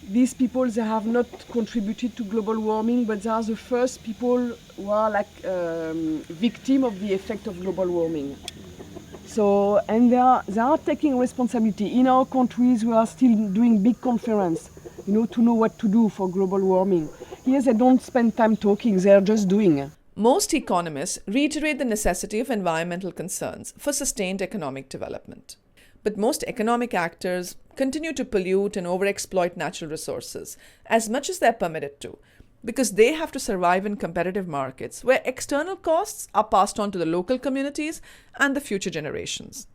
these people, they have not contributed to global warming, but they are the first people who are like victim of the effect of global warming. So, and they are taking responsibility. In our countries, we are still doing big conference, to know what to do for global warming. Here, they don't spend time talking, they are just doing. Most economists reiterate the necessity of environmental concerns for sustained economic development. But most economic actors continue to pollute and overexploit natural resources as much as they're permitted to, because they have to survive in competitive markets where external costs are passed on to the local communities and the future generations.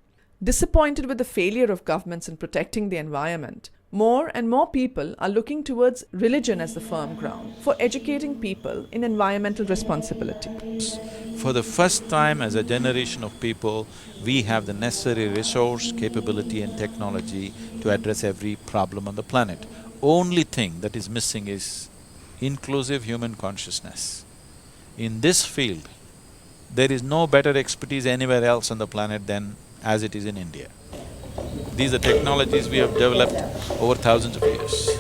Disappointed with the failure of governments in protecting the environment, more and more people are looking towards religion as the firm ground for educating people in environmental responsibility. For the first time as a generation of people, we have the necessary resource, capability and technology to address every problem on the planet. Only thing that is missing is inclusive human consciousness. In this field, there is no better expertise anywhere else on the planet than as it is in India. These are technologies we have developed over thousands of years.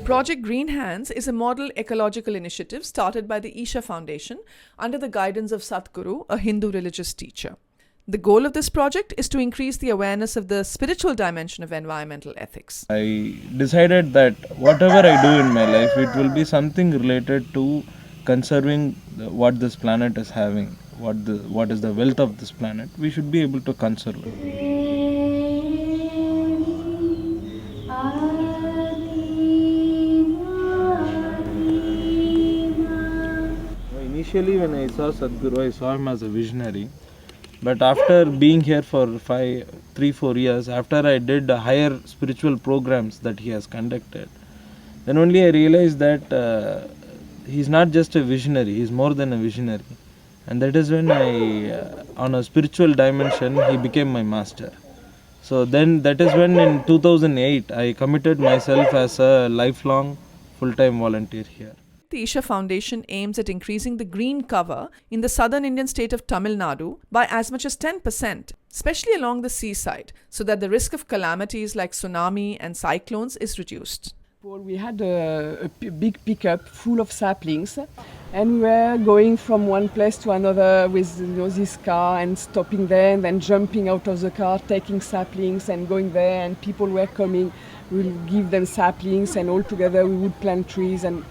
Project Green Hands is a model ecological initiative started by the Isha Foundation under the guidance of Sadhguru, a Hindu religious teacher. The goal of this project is to increase the awareness of the spiritual dimension of environmental ethics. I decided that whatever I do in my life, it will be something related to conserving what this planet is having, what is the wealth of this planet. We should be able to conserve it. Initially, when I saw Sadhguru, I saw him as a visionary. But after being here for 3-4 years, after I did higher spiritual programs that he has conducted, then only I realized that he's not just a visionary, he's more than a visionary. And that is when on a spiritual dimension, he became my master. So then that is when in 2008, I committed myself as a lifelong full-time volunteer here. The Isha Foundation aims at increasing the green cover in the southern Indian state of Tamil Nadu by as much as 10%, especially along the seaside, so that the risk of calamities like tsunami and cyclones is reduced. We had a big pickup full of saplings, and we were going from one place to another with this car and stopping there and then jumping out of the car, taking saplings and going there, and people were coming. We would give them saplings and all together we would plant trees and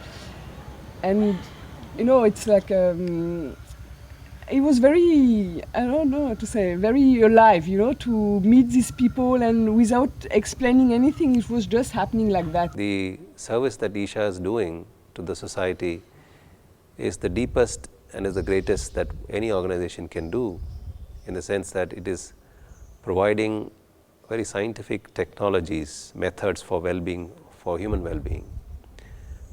it's like it was very, I don't know how to say, very alive, to meet these people, and without explaining anything, it was just happening like that. The service that Isha is doing to the society is the deepest and is the greatest that any organization can do, in the sense that it is providing very scientific technologies, methods for well-being, for human well-being.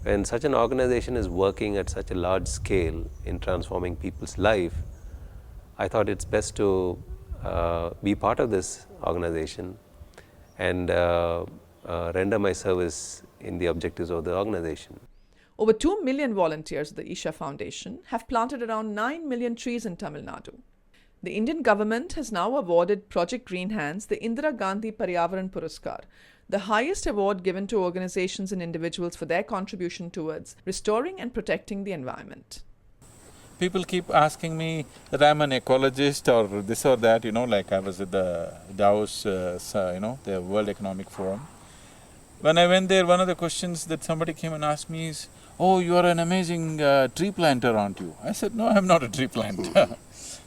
When such an organization is working at such a large scale in transforming people's life, I thought it's best to be part of this organization and render my service in the objectives of the organization. Over 2 million volunteers of the Isha Foundation have planted around 9 million trees in Tamil Nadu. The Indian government has now awarded Project Green Hands the Indira Gandhi Paryavaran Puraskar, the highest award given to organizations and individuals for their contribution towards restoring and protecting the environment. People keep asking me that I'm an ecologist or this or that, like I was at the Davos, the World Economic Forum. When I went there, one of the questions that somebody came and asked me is, "Oh, you are an amazing tree planter, aren't you?" I said, "No, I'm not a tree planter."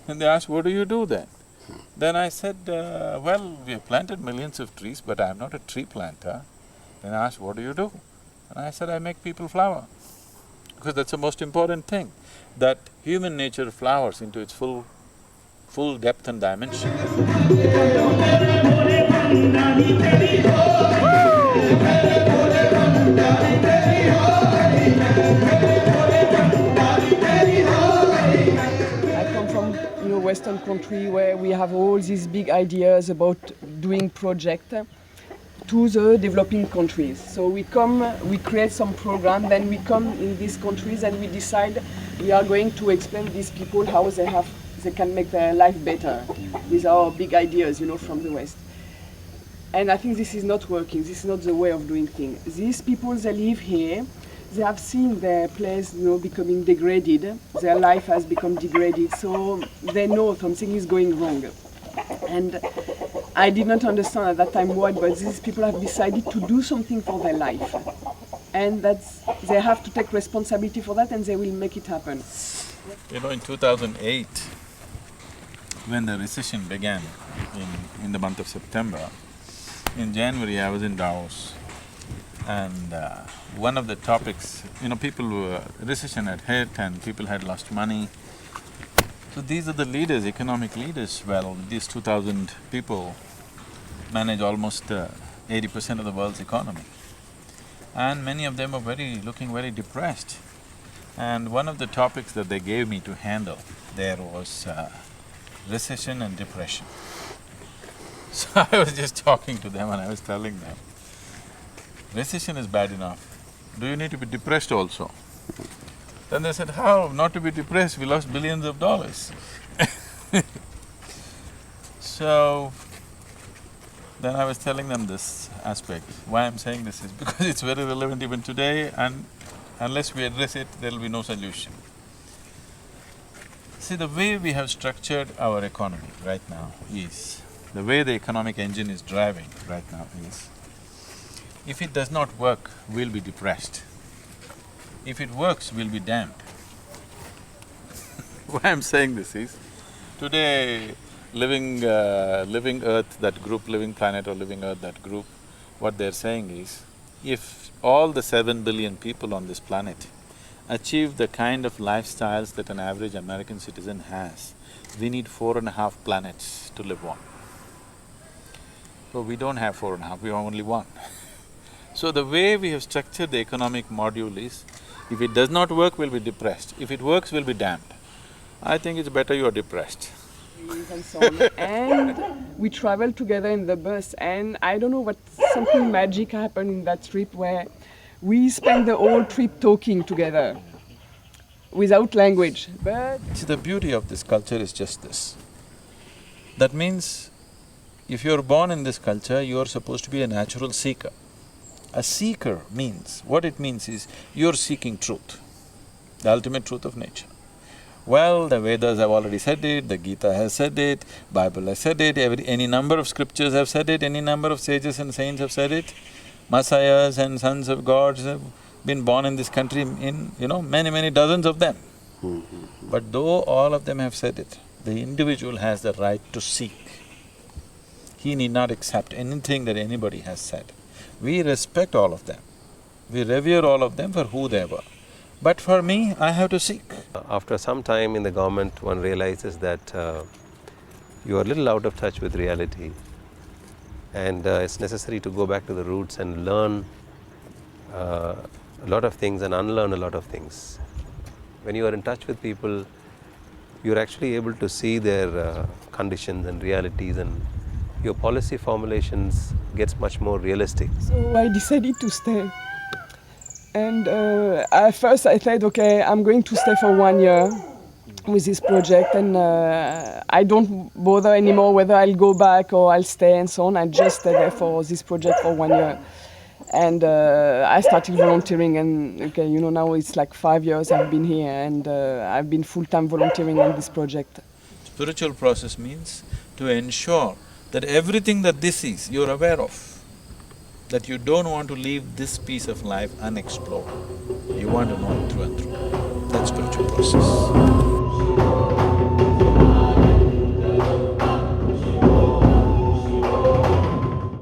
And they asked, "What do you do then?" Then I said, "Well, we have planted millions of trees, but I'm not a tree planter." Then I asked, "What do you do?" And I said, "I make people flower." Because that's the most important thing, that human nature flowers into its full depth and dimension. Western country where we have all these big ideas about doing projects. to the developing countries. So we create some program, then we come in these countries and we decide we are going to explain these people how they can make their life better. These are our big ideas, from the West. And I think this is not working. This is not the way of doing things. These people, they live here. They have seen their place, becoming degraded. Their life has become degraded. So they know something is going wrong. And I did not understand at that time why, but these people have decided to do something for their life. And they have to take responsibility for that, and they will make it happen. In 2008, when the recession began in the month of September, in January I was in Davos, and one of the topics, recession had hit and people had lost money. So these are the leaders, economic leaders. Well, these 2,000 people manage almost 80% of the world's economy. And many of them are looking very depressed. And one of the topics that they gave me to handle there was recession and depression. So I was just talking to them and I was telling them, recession is bad enough, do you need to be depressed also? Then they said, how not to be depressed, we lost billions of dollars. So, then I was telling them this aspect. Why I'm saying this is because it's very relevant even today, and unless we address it, there'll be no solution. See, the way we have structured our economy right now is, the way the economic engine is driving right now is, if it does not work, we'll be depressed. If it works, we'll be damned. Why I'm saying this is, today, Living Earth, that group, Living Planet or Living Earth, that group, what they're saying is, if all the 7 billion people on this planet achieve the kind of lifestyles that an average American citizen has, we need 4.5 planets to live on. So we don't have 4.5, we have only one. So the way we have structured the economic module is, if it does not work, we'll be depressed. If it works, we'll be damned. I think it's better you're depressed. And so on. And we traveled together in the bus, and I don't know what, something magic happened in that trip where we spent the whole trip talking together without language. But see, the beauty of this culture is just this. That means, if you're born in this culture, you're supposed to be a natural seeker. A seeker means, what it means is, you're seeking truth, the ultimate truth of nature. Well, the Vedas have already said it, the Gita has said it, Bible has said it, any number of scriptures have said it, any number of sages and saints have said it. Messiahs and sons of gods have been born in this country in, many dozens of them. But though all of them have said it, the individual has the right to seek. He need not accept anything that anybody has said. We respect all of them, we revere all of them for who they were. But for me, I have to seek. After some time in the government, one realizes that you are a little out of touch with reality, and it's necessary to go back to the roots and learn a lot of things and unlearn a lot of things. When you are in touch with people, you're actually able to see their conditions and realities, and your policy formulations gets much more realistic. so I decided to stay. And at first I said, okay, I'm going to stay for 1 year with this project, and I don't bother anymore whether I'll go back or I'll stay and so on. I just stay there for this project for 1 year. And I started volunteering, and okay, now it's like 5 years I've been here, and I've been full-time volunteering on this project. Spiritual process means to ensure that everything that this is, you're aware of, that you don't want to leave this piece of life unexplored. You want to know it through and through. That's spiritual process.